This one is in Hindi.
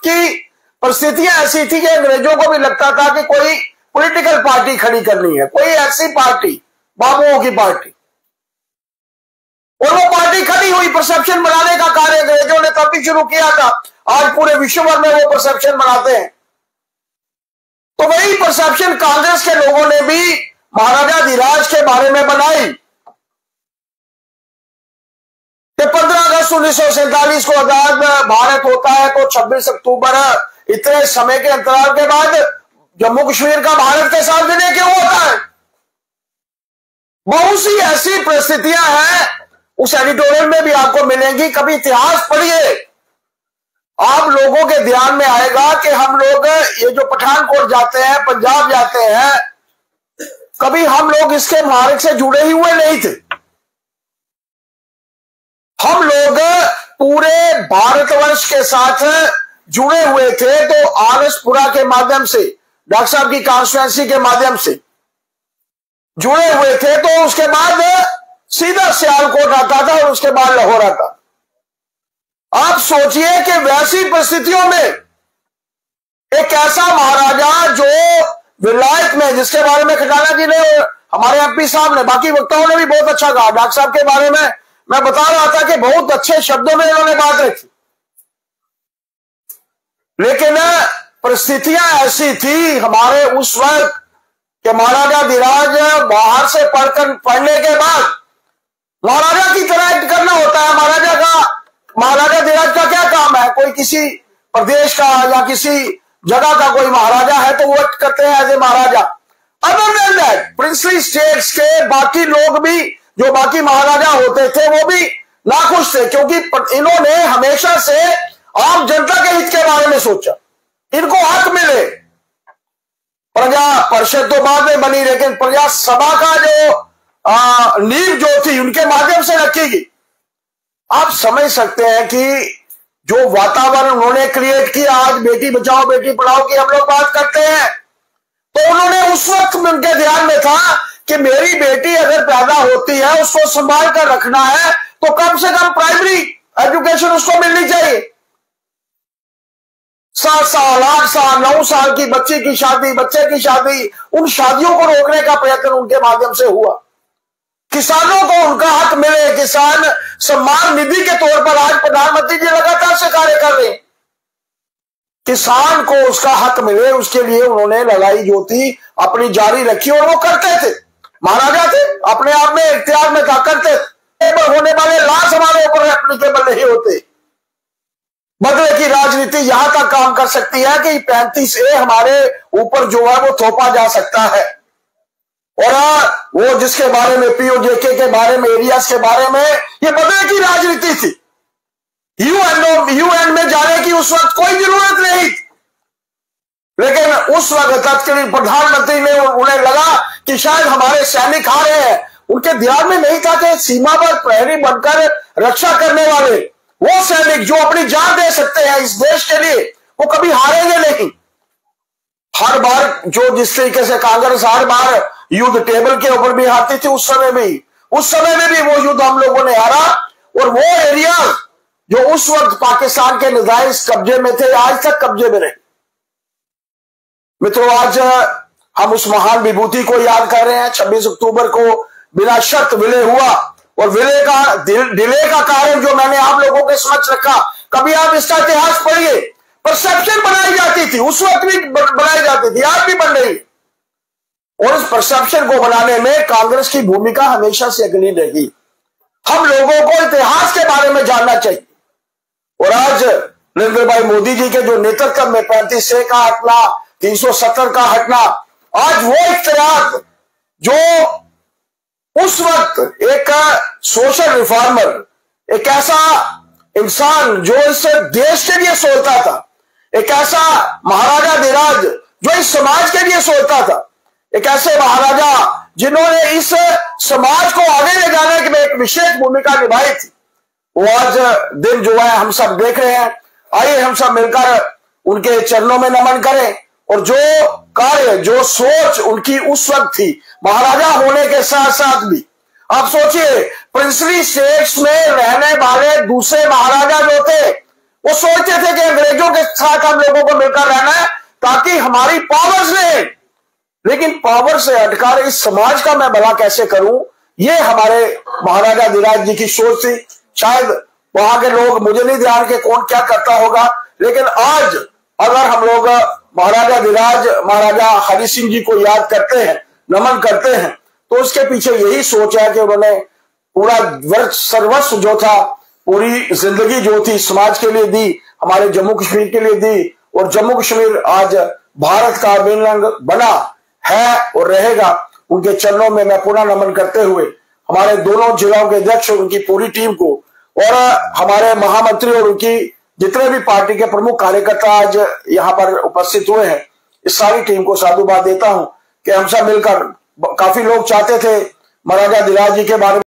की परिस्थितियां ऐसी थी कि अंग्रेजों को भी लगता था कि कोई पॉलिटिकल पार्टी खड़ी करनी है, कोई ऐसी पार्टी, बाबुओं की पार्टी, और वो पार्टी खड़ी हुई। परसेप्शन बनाने का कार्य अंग्रेजों ने तब भी शुरू किया था। आज पूरे विश्व भर में वो परसेप्शन बनाते हैं। तो वही परसेप्शन कांग्रेस के लोगों ने भी महाराजा धीराज के बारे में बनाई कि 15 अगस्त 1947 को आजाद भारत होता है, तो 26 अक्टूबर इतने समय के अंतराल के बाद जम्मू कश्मीर का भारत के साथ विलय क्यों होता है? बहुत सी ऐसी परिस्थितियां हैं, उस एडिटोरियल में भी आपको मिलेंगी। कभी इतिहास पढ़िए, आप लोगों के ध्यान में आएगा कि हम लोग ये जो पठानकोट जाते हैं, पंजाब जाते हैं, कभी हम लोग इसके मार्ग से जुड़े ही हुए नहीं थे। हम लोग पूरे भारतवर्ष के साथ जुड़े हुए थे, तो आरएसपुरा के माध्यम से, डॉक्टर साहब की कॉन्स्टिट्यूएंसी के माध्यम से जुड़े हुए थे। तो उसके बाद सीधा सियालकोट आता था और उसके बाद लाहौर आता। आप सोचिए कि वैसी परिस्थितियों में एक ऐसा महाराजा जो विलायत में, जिसके बारे में खजाना जी ने, हमारे एमपी साहब ने, बाकी वक्ताओं ने भी बहुत अच्छा कहा, डॉक्टर साहब के बारे में मैं बता रहा था कि बहुत अच्छे शब्दों में उन्होंने बात रखी, लेकिन परिस्थितियां ऐसी थी हमारे उस वक्त कि महाराजा धीराज बाहर से पढ़ने के बाद महाराजा की तरह एक्ट करना होता है। महाराजा धीराज का क्या काम है? कोई किसी प्रदेश का या किसी जगह का कोई महाराजा है तो वो एक्ट करते हैं as a maharaja. Other than that, princely states के बाकी लोग भी, जो बाकी महाराजा होते थे, वो भी नाखुश थे, क्योंकि इन्होंने हमेशा से आम जनता के हित के बारे में सोचा। इनको हक मिले। प्रजा परिषद तो बाद में बनी, लेकिन प्रजा सभा का जो नींव जो थी उनके माध्यम से रखी गई। आप समझ सकते हैं कि जो वातावरण उन्होंने क्रिएट किया, आज बेटी बचाओ बेटी पढ़ाओ की हम लोग बात करते हैं, तो उन्होंने उस वक्त उनके ध्यान में था कि मेरी बेटी अगर पैदा होती है, उसको संभाल कर रखना है, तो कम से कम प्राइमरी एजुकेशन उसको मिलनी चाहिए। 7 साल 8 साल 9 साल की बच्चे की शादी, उन शादियों को रोकने का प्रयत्न उनके माध्यम से हुआ। किसानों को उनका हक मिले, किसान सम्मान निधि के तौर पर आज प्रधानमंत्री जी लगातार से कार्य कर रहे हैं, किसान को उसका हक मिले, उसके लिए उन्होंने लड़ाई जो थी अपनी जारी रखी, और वो करते थे। महाराजा थे, अपने आप में इख्तियार में था, करते थे। होने वाले लाश हमारे ऊपर एप्लीकेबल नहीं होते। बदले की राजनीति यहां तक काम कर सकती है कि 35A हमारे ऊपर जो है वो थोपा जा सकता है, और वो जिसके बारे में, पीओजेके के बारे में, एरियाज के बारे में, ये बदले की राजनीति थी। यूएन में जाने की उस वक्त कोई जरूरत नहीं, लेकिन उस वक्त तत्कालीन प्रधानमंत्री ने, उन्हें लगा कि शायद हमारे सैनिक आ रहे हैं। उनके ध्यान में नहीं था कि सीमा पर प्रहरी बनकर रक्षा करने वाले वो सैनिक जो अपनी जान दे सकते हैं इस देश के लिए, वो कभी हारेंगे नहीं। हर बार जो जिस तरीके से कांग्रेस हर बार युद्ध टेबल के ऊपर भी हारती थी, उस समय में भी वो युद्ध हम लोगों ने हारा, और वो एरिया जो उस वक्त पाकिस्तान के नाजायज कब्जे में थे, आज तक कब्जे में रहे। मित्रों, आज हम उस महान विभूति को याद कर रहे हैं। 26 अक्टूबर को बिना शर्त विलय हुआ, और विलय का डिले का कारण जो मैंने आप लोगों के समक्ष रखा, कभी आप इसका इतिहास पढ़िए। परसेप्शन बनाई जाती थी, उस वक्त भी बनाई जाती थी, आज भी बन रही, और इस परसेप्शन को बनाने में कांग्रेस की भूमिका हमेशा से अग्रणी रही। हम लोगों को इतिहास के बारे में जानना चाहिए, और आज नरेंद्र भाई मोदी जी के जो नेतृत्व में 35A का हटना, 370 का हटना, आज वो इख्तियार जो उस वक्त एक सोशल रिफॉर्मर, एक ऐसा इंसान जो इस देश के लिए सोचता था, एक ऐसा महाराजा धीराज जो इस समाज के लिए सोचता था, एक ऐसे महाराजा जिन्होंने इस समाज को आगे ले जाने में एक विशेष भूमिका निभाई थी, वो आज दिन जो है हम सब देख रहे हैं। आइए हम सब मिलकर उनके चरणों में नमन करें, और जो कार्य, जो सोच उनकी उस वक्त थी, महाराजा होने के साथ साथ भी, आप सोचिए प्रिंसली स्टेट्स में रहने वाले दूसरे महाराजा जो थे, वो सोचते थे कि अंग्रेजों के साथ हम लोगों को मिलकर रहना है ताकि हमारी पावर्स रहे, लेकिन पावर से हटकर इस समाज का मैं भला कैसे करूं, ये हमारे महाराजा धीराज जी की सोच थी। शायद वहां के लोग, मुझे नहीं ध्यान के कौन क्या करता होगा, लेकिन आज अगर हम लोग महाराजा धीराज, महाराजा हरि सिंह जी को याद करते हैं, नमन करते हैं, तो उसके पीछे यही सोच है कि उन्होंने पूरा वर्ष सर्वस्व जो था, पूरी जिंदगी जो थी समाज के लिए दी, हमारे जम्मू कश्मीर के लिए दी, और जम्मू कश्मीर आज भारत का अभिन्न अंग बना है और रहेगा। उनके चरणों में मैं पुनः नमन करते हुए हमारे दोनों जिलों के अध्यक्ष और उनकी पूरी टीम को, और हमारे महामंत्री और उनकी जितने भी पार्टी के प्रमुख कार्यकर्ता आज यहाँ पर उपस्थित हुए हैं, इस सारी टीम को साधुवाद देता हूं कि हम सब मिलकर, काफी लोग चाहते थे महाराजा धीराज जी के बारे में